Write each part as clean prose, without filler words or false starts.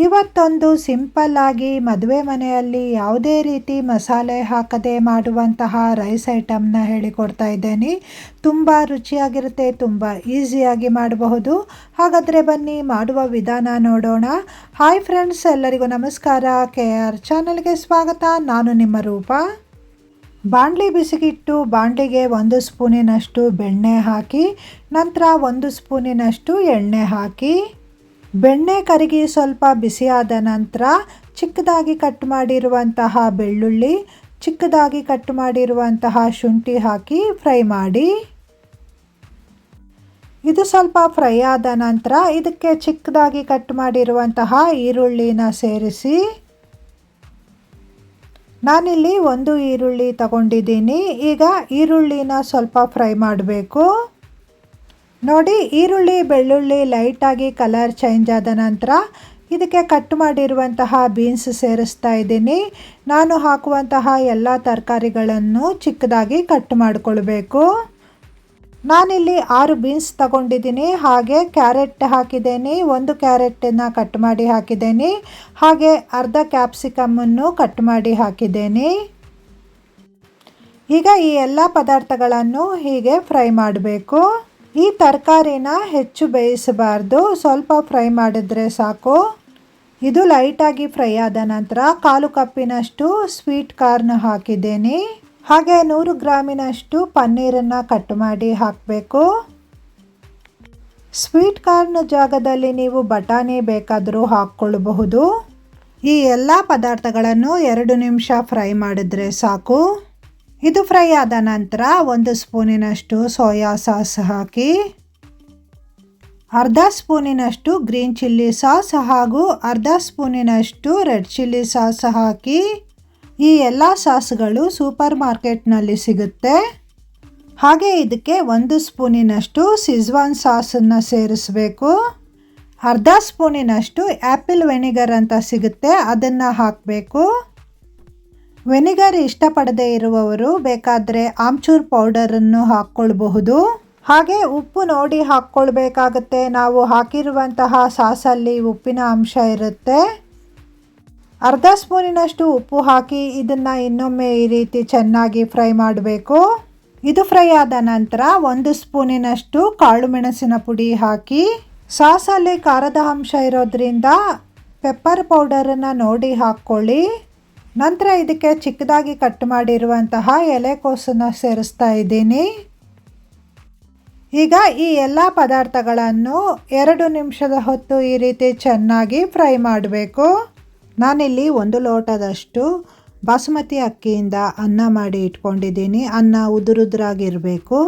ಇವತ್ತೊಂದು ಸಿಂಪಲ್ ಆಗಿ ಮದುವೆ ಮನೆಯಲ್ಲಿ ಯಾವುದೇ ರೀತಿ ಮಸಾಲೆ ಹಾಕದೆ ಮಾಡುವಂತಹ ರೈಸ್ ಐಟಮ್ನ ಹೇಳಿಕೊಡ್ತಾ ಇದ್ದೇನೆ. ತುಂಬ ರುಚಿಯಾಗಿರುತ್ತೆ, ತುಂಬ ಈಸಿಯಾಗಿ ಮಾಡಬಹುದು. ಹಾಗಾದರೆ ಬನ್ನಿ ಮಾಡುವ ವಿಧಾನ ನೋಡೋಣ. ಹಾಯ್ ಫ್ರೆಂಡ್ಸ್, ಎಲ್ಲರಿಗೂ ನಮಸ್ಕಾರ. KR ಚಾನಲ್ಗೆ ಸ್ವಾಗತ. ನಾನು ನಿಮ್ಮ ರೂಪ. ಬಾಣಲಿ ಬಿಸಿಗಿಟ್ಟು ಬಾಣಲಿಗೆ 1 ಸ್ಪೂನಿನಷ್ಟು ಬೆಣ್ಣೆ ಹಾಕಿ, ನಂತರ 1 ಸ್ಪೂನಿನಷ್ಟು ಎಣ್ಣೆ ಹಾಕಿ, ಬೆಣ್ಣೆ ಕರಗಿ ಸ್ವಲ್ಪ ಬಿಸಿಯಾದ ನಂತರ ಚಿಕ್ಕದಾಗಿ ಕಟ್ ಮಾಡಿರುವಂತಹ ಬೆಳ್ಳುಳ್ಳಿ, ಚಿಕ್ಕದಾಗಿ ಕಟ್ ಮಾಡಿರುವಂತಹ ಶುಂಠಿ ಹಾಕಿ ಫ್ರೈ ಮಾಡಿ. ಇದು ಸ್ವಲ್ಪ ಫ್ರೈ ಆದ ನಂತರ ಇದಕ್ಕೆ ಚಿಕ್ಕದಾಗಿ ಕಟ್ ಮಾಡಿರುವಂತಹ ಈರುಳ್ಳಿನ ಸೇರಿಸಿ. ನಾನಿಲ್ಲಿ 1 ಈರುಳ್ಳಿ ತಗೊಂಡಿದ್ದೀನಿ. ಈಗ ಈರುಳ್ಳಿನ ಸ್ವಲ್ಪ ಫ್ರೈ ಮಾಡಬೇಕು. ನೋಡಿ, ಈರುಳ್ಳಿ ಬೆಳ್ಳುಳ್ಳಿ ಲೈಟಾಗಿ ಕಲರ್ ಚೇಂಜ್ ಆದ ನಂತರ ಇದಕ್ಕೆ ಕಟ್ ಮಾಡಿರುವಂತಹ ಬೀನ್ಸ್ ಸೇರಿಸ್ತಾ ಇದ್ದೀನಿ. ನಾನು ಹಾಕುವಂತಹ ಎಲ್ಲ ತರಕಾರಿಗಳನ್ನು ಚಿಕ್ಕದಾಗಿ ಕಟ್ ಮಾಡಿಕೊಳ್ಬೇಕು. ನಾನಿಲ್ಲಿ 6 ಬೀನ್ಸ್ ತಗೊಂಡಿದ್ದೀನಿ. ಹಾಗೆ ಕ್ಯಾರೆಟ್ ಹಾಕಿದ್ದೀನಿ, 1 ಕ್ಯಾರೆಟನ್ನು ಕಟ್ ಮಾಡಿ ಹಾಕಿದ್ದೀನಿ. ಹಾಗೆ ಅರ್ಧ ಕ್ಯಾಪ್ಸಿಕಮನ್ನು ಕಟ್ ಮಾಡಿ ಹಾಕಿದ್ದೀನಿ. ಈಗ ಈ ಎಲ್ಲ ಪದಾರ್ಥಗಳನ್ನು ಹೀಗೆ ಫ್ರೈ ಮಾಡಬೇಕು. ಈ ತರಕಾರಿನ ಹೆಚ್ಚು ಬೇಯಿಸಬಾರ್ದು, ಸ್ವಲ್ಪ ಫ್ರೈ ಮಾಡಿದ್ರೆ ಸಾಕು. ಇದು ಲೈಟಾಗಿ ಫ್ರೈ ಆದ ನಂತರ 1/4 ಕಪ್ಪಿನಷ್ಟು ಸ್ವೀಟ್ ಕಾರ್ನ್ ಹಾಕಿದ್ದೇನೆ. ಹಾಗೆ 100 ಗ್ರಾಮಿನಷ್ಟು ಪನ್ನೀರನ್ನು ಕಟ್ ಮಾಡಿ ಹಾಕಬೇಕು. ಸ್ವೀಟ್ ಕಾರ್ನ್ ಜಾಗದಲ್ಲಿ ನೀವು ಬಟಾಣಿ ಬೇಕಾದರೂ ಹಾಕ್ಕೊಳ್ಳಬಹುದು. ಈ ಎಲ್ಲ ಪದಾರ್ಥಗಳನ್ನು 2 ನಿಮಿಷ ಫ್ರೈ ಮಾಡಿದ್ರೆ ಸಾಕು. ಇದು ಫ್ರೈ ಆದ ನಂತರ 1 ಸ್ಪೂನಿನಷ್ಟು ಸೋಯಾ ಸಾಸ್ ಹಾಕಿ, ಅರ್ಧ ಸ್ಪೂನಿನಷ್ಟು ಗ್ರೀನ್ ಚಿಲ್ಲಿ ಸಾಸ್ ಹಾಗೂ ಅರ್ಧ ಸ್ಪೂನಿನಷ್ಟು ರೆಡ್ ಚಿಲ್ಲಿ ಸಾಸ್ ಹಾಕಿ. ಈ ಎಲ್ಲ ಸಾಸ್ಗಳು ಸೂಪರ್ ಮಾರ್ಕೆಟ್ನಲ್ಲಿ ಸಿಗುತ್ತೆ. ಹಾಗೆ ಇದಕ್ಕೆ 1 ಸ್ಪೂನಿನಷ್ಟು ಸಿಜ್ವಾನ್ ಸಾಸನ್ನು ಸೇರಿಸಬೇಕು. ಅರ್ಧ ಸ್ಪೂನಿನಷ್ಟು ಆ್ಯಪಲ್ ವೆನಿಗರ್ ಅಂತ ಸಿಗುತ್ತೆ, ಅದನ್ನು ಹಾಕಬೇಕು. ವೆನಿಗರ್ ಇಷ್ಟಪಡದೇ ಇರುವವರು ಬೇಕಾದರೆ ಆಮ್ಚೂರ್ ಪೌಡರನ್ನು ಹಾಕ್ಕೊಳ್ಬಹುದು. ಹಾಗೆ ಉಪ್ಪು ನೋಡಿ ಹಾಕ್ಕೊಳ್ಬೇಕಾಗತ್ತೆ. ನಾವು ಹಾಕಿರುವಂತಹ ಸಾಸಲ್ಲಿ ಉಪ್ಪಿನ ಅಂಶ ಇರುತ್ತೆ. ಅರ್ಧ ಸ್ಪೂನಿನಷ್ಟು ಉಪ್ಪು ಹಾಕಿ ಇದನ್ನು ಇನ್ನೊಮ್ಮೆ ಈ ರೀತಿ ಚೆನ್ನಾಗಿ ಫ್ರೈ ಮಾಡಬೇಕು. ಇದು ಫ್ರೈ ಆದ ನಂತರ 1 ಸ್ಪೂನಿನಷ್ಟು ಕಾಳು ಮೆಣಸಿನ ಪುಡಿ ಹಾಕಿ. ಸಾಸಲ್ಲಿ ಖಾರದ ಅಂಶ ಇರೋದ್ರಿಂದ ಪೆಪ್ಪರ್ ಪೌಡರನ್ನು ನೋಡಿ ಹಾಕ್ಕೊಳ್ಳಿ. ನಂತರ ಇದಕ್ಕೆ ಚಿಕ್ಕದಾಗಿ ಕಟ್ ಮಾಡಿರುವಂತಹ ಎಲೆಕೋಸನ್ನು ಸೇರಿಸ್ತಾ ಇದ್ದೀನಿ. ಈಗ ಈ ಎಲ್ಲ ಪದಾರ್ಥಗಳನ್ನು 2 ನಿಮಿಷದ ಹೊತ್ತು ಈ ರೀತಿ ಚೆನ್ನಾಗಿ ಫ್ರೈ ಮಾಡಬೇಕು. ನಾನಿಲ್ಲಿ 1 ಲೋಟದಷ್ಟು ಬಾಸುಮತಿ ಅಕ್ಕಿಯಿಂದ ಅನ್ನ ಮಾಡಿ ಇಟ್ಕೊಂಡಿದ್ದೀನಿ. ಅನ್ನ ಉದುರುದ್ರಾಗಿರಬೇಕು.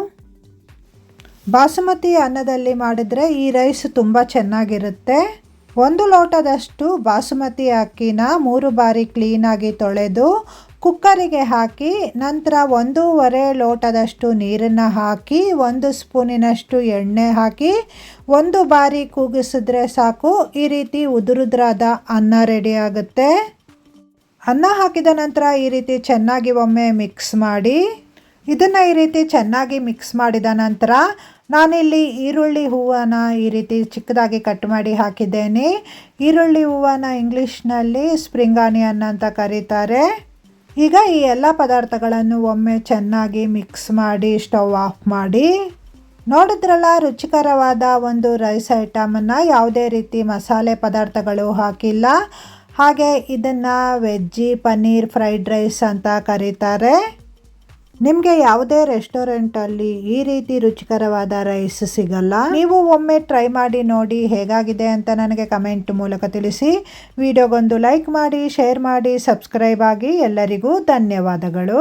ಬಾಸುಮತಿ ಅನ್ನದಲ್ಲಿ ಮಾಡಿದ್ರೆ ಈ ರೈಸ್ ತುಂಬ ಚೆನ್ನಾಗಿರುತ್ತೆ. 1 ಲೋಟದಷ್ಟು ಬಾಸುಮತಿ ಅಕ್ಕಿನ 3 ಬಾರಿ ಕ್ಲೀನಾಗಿ ತೊಳೆದು ಕುಕ್ಕರಿಗೆ ಹಾಕಿ, ನಂತರ 1.5 ಲೋಟದಷ್ಟು ನೀರನ್ನು ಹಾಕಿ, 1 ಸ್ಪೂನಿನಷ್ಟು ಎಣ್ಣೆ ಹಾಕಿ 1 ಬಾರಿ ಕೂಗಿಸಿದ್ರೆ ಸಾಕು. ಈ ರೀತಿ ಉದುರುದ್ರಾದ ಅನ್ನ ರೆಡಿ ಆಗುತ್ತೆ. ಅನ್ನ ಹಾಕಿದ ನಂತರ ಈ ರೀತಿ ಚೆನ್ನಾಗಿ ಒಮ್ಮೆ ಮಿಕ್ಸ್ ಮಾಡಿ. ಇದನ್ನು ಈ ರೀತಿ ಚೆನ್ನಾಗಿ ಮಿಕ್ಸ್ ಮಾಡಿದ ನಂತರ ನಾನಿಲ್ಲಿ ಈರುಳ್ಳಿ ಹೂವನ್ನು ಈ ರೀತಿ ಚಿಕ್ಕದಾಗಿ ಕಟ್ ಮಾಡಿ ಹಾಕಿದ್ದೇನೆ. ಈರುಳ್ಳಿ ಹೂವನ್ನು ಇಂಗ್ಲೀಷ್ನಲ್ಲಿ ಸ್ಪ್ರಿಂಗ್ ಆನಿಯನ್ ಅಂತ ಕರೀತಾರೆ. ಈಗ ಈ ಎಲ್ಲ ಪದಾರ್ಥಗಳನ್ನು ಒಮ್ಮೆ ಚೆನ್ನಾಗಿ ಮಿಕ್ಸ್ ಮಾಡಿ ಸ್ಟವ್ ಆಫ್ ಮಾಡಿ. ನೋಡಿದ್ರಲ್ಲ, ರುಚಿಕರವಾದ ಒಂದು ರೈಸ್ ಐಟಮನ್ನು ಯಾವುದೇ ರೀತಿ ಮಸಾಲೆ ಪದಾರ್ಥಗಳು ಹಾಕಿಲ್ಲ. ಹಾಗೆ ಇದನ್ನು ವೆಜ್ಜಿ ಪನ್ನೀರ್ ಫ್ರೈಡ್ ರೈಸ್ ಅಂತ ಕರೀತಾರೆ. ನಿಮಗೆ ಯಾವುದೇ ರೆಸ್ಟೋರೆಂಟಲ್ಲಿ ಈ ರೀತಿ ರುಚಿಕರವಾದ ರೈಸ್ ಸಿಗಲ್ಲ. ನೀವು ಒಮ್ಮೆ ಟ್ರೈ ಮಾಡಿ ನೋಡಿ, ಹೇಗಾಗಿದೆ ಅಂತ ನನಗೆ ಕಮೆಂಟ್ ಮೂಲಕ ತಿಳಿಸಿ. ವಿಡಿಯೋಗೊಂದು ಲೈಕ್ ಮಾಡಿ, ಶೇರ್ ಮಾಡಿ, ಸಬ್ಸ್ಕ್ರೈಬ್ ಆಗಿ. ಎಲ್ಲರಿಗೂ ಧನ್ಯವಾದಗಳು.